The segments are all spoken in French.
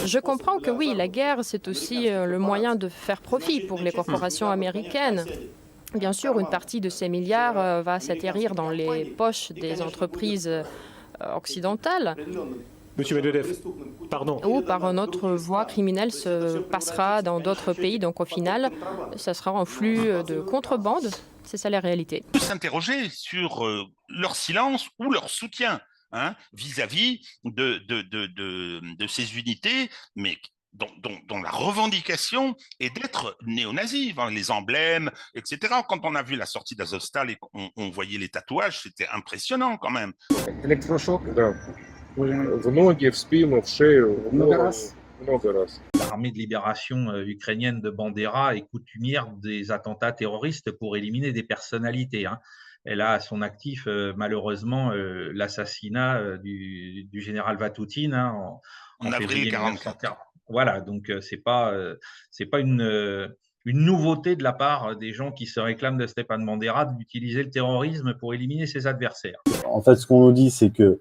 Je comprends que oui, la guerre, c'est aussi le moyen de faire profit pour les corporations américaines. Bien sûr, une partie de ces milliards va s'atterrir dans les poches des entreprises occidentales Monsieur Medvedev, pardon. ou par une autre voie criminelle se passera dans d'autres pays. Donc au final, ça sera un flux de contrebande. C'est ça la réalité. On peut s'interroger sur leur silence ou leur soutien vis-à-vis de ces unités, mais dont la revendication est d'être néo-nazis, les emblèmes, etc. Quand on a vu la sortie d'Azovstal et qu'on voyait les tatouages, c'était impressionnant quand même. Электрошок, да. В ноги, в спину, в шею. Много раз. Много раз. L'armée de libération ukrainienne de Bandera est coutumière des attentats terroristes pour éliminer des personnalités. Elle a à son actif, malheureusement, l'assassinat du général Vatoutine en avril février 1944. Voilà, donc c'est pas une nouveauté de la part des gens qui se réclament de Stepan Bandera d'utiliser le terrorisme pour éliminer ses adversaires. En fait, ce qu'on nous dit, c'est que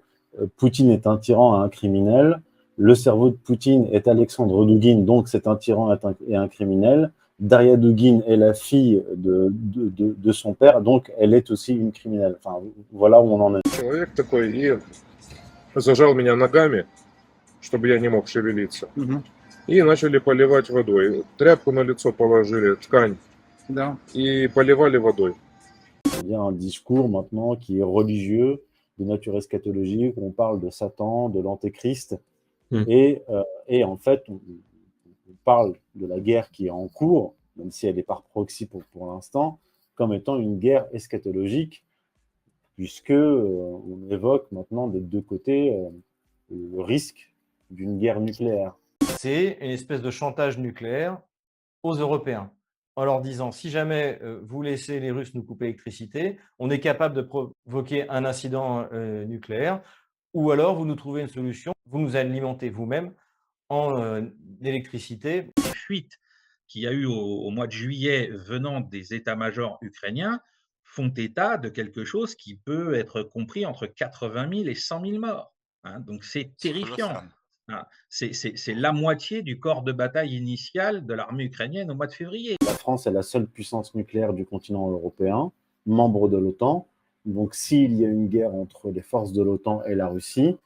Poutine est un tyran et un criminel. Le cerveau de Poutine est Alexandre Douguine, donc c'est un tyran et un criminel. Daria Douguine est la fille de son père, donc elle est aussi une criminelle. Enfin, voilà où on en est. Человек такой и зажал меня ногами, чтобы я не мог шевелиться. И начали поливать водой. Тряпку на лицо положили, ткань, Да. и поливали водой. Il y a un discours maintenant qui est religieux, de nature eschatologique, où on parle de Satan, de l'antéchrist. Et en fait, on parle de la guerre qui est en cours, même si elle est par proxy pour l'instant, comme étant une guerre eschatologique, puisque on évoque maintenant des deux côtés le risque d'une guerre nucléaire. C'est une espèce de chantage nucléaire aux Européens, en leur disant si jamais vous laissez les Russes nous couper l'électricité, on est capable de provoquer un incident nucléaire, ou alors vous nous trouvez une solution, vous nous alimentez vous-même en électricité. Les fuites qu'il y a eu au mois de juillet venant des états-majors ukrainiens font état de quelque chose qui peut être compris entre 80 000 et 100 000 morts. Donc c'est terrifiant. C'est la moitié du corps de bataille initial de l'armée ukrainienne au mois de février. La France est la seule puissance nucléaire du continent européen, membre de l'OTAN. Donc s'il y a une guerre entre les forces de l'OTAN et la Russie,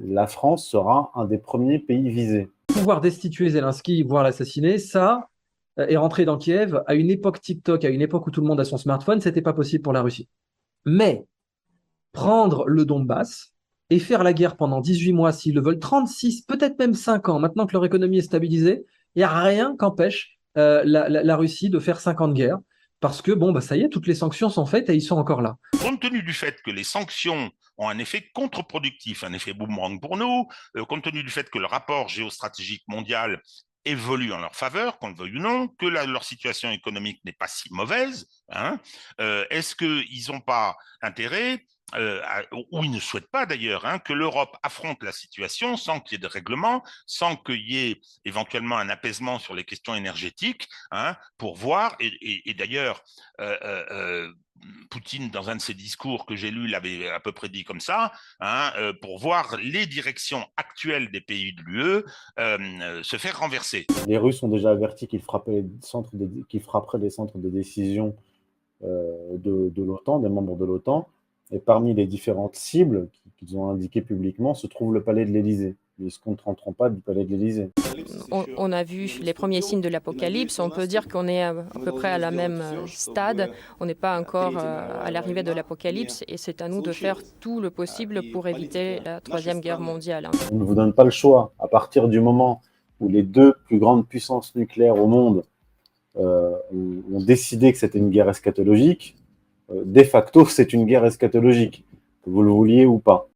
la France sera un des premiers pays visés. Pouvoir destituer Zelensky, voire l'assassiner, ça, et rentrer dans Kiev, à une époque TikTok, à une époque où tout le monde a son smartphone, c'était pas possible pour la Russie. Mais prendre le Donbass et faire la guerre pendant 18 mois, s'ils le veulent, 36, peut-être même 5 ans, maintenant que leur économie est stabilisée, il n'y a rien qu'empêche la Russie de faire 5 ans de guerre. Parce que, ça y est, toutes les sanctions sont faites et ils sont encore là. Compte tenu du fait que les sanctions ont un effet contre-productif, un effet boomerang pour nous, compte tenu du fait que le rapport géostratégique mondial évolue en leur faveur, qu'on le veuille ou non, que leur situation économique n'est pas si mauvaise, est-ce qu'ils n'ont pas intérêt ou ils ne souhaitent pas d'ailleurs, que l'Europe affronte la situation sans qu'il y ait de règlement, sans qu'il y ait éventuellement un apaisement sur les questions énergétiques, pour voir, et d'ailleurs, Poutine, dans un de ses discours que j'ai lu, l'avait à peu près dit comme ça, pour voir les directions actuelles des pays de l'UE se faire renverser. Les Russes ont déjà averti qu'ils frapperaient les centres de décision de l'OTAN, des membres de l'OTAN. Et parmi les différentes cibles qu'ils ont indiquées publiquement se trouve le palais de l'Élysée. Ils ne se contenteront pas du palais de l'Élysée. On a vu les premiers signes de l'apocalypse. On peut dire qu'on est à peu près à la même stade. On n'est pas encore à l'arrivée de l'apocalypse et c'est à nous de faire tout le possible pour éviter la Troisième Guerre mondiale. On ne vous donne pas le choix. À partir du moment où les deux plus grandes puissances nucléaires au monde ont décidé que c'était une guerre eschatologique, de facto, c'est une guerre eschatologique, que vous le vouliez ou pas.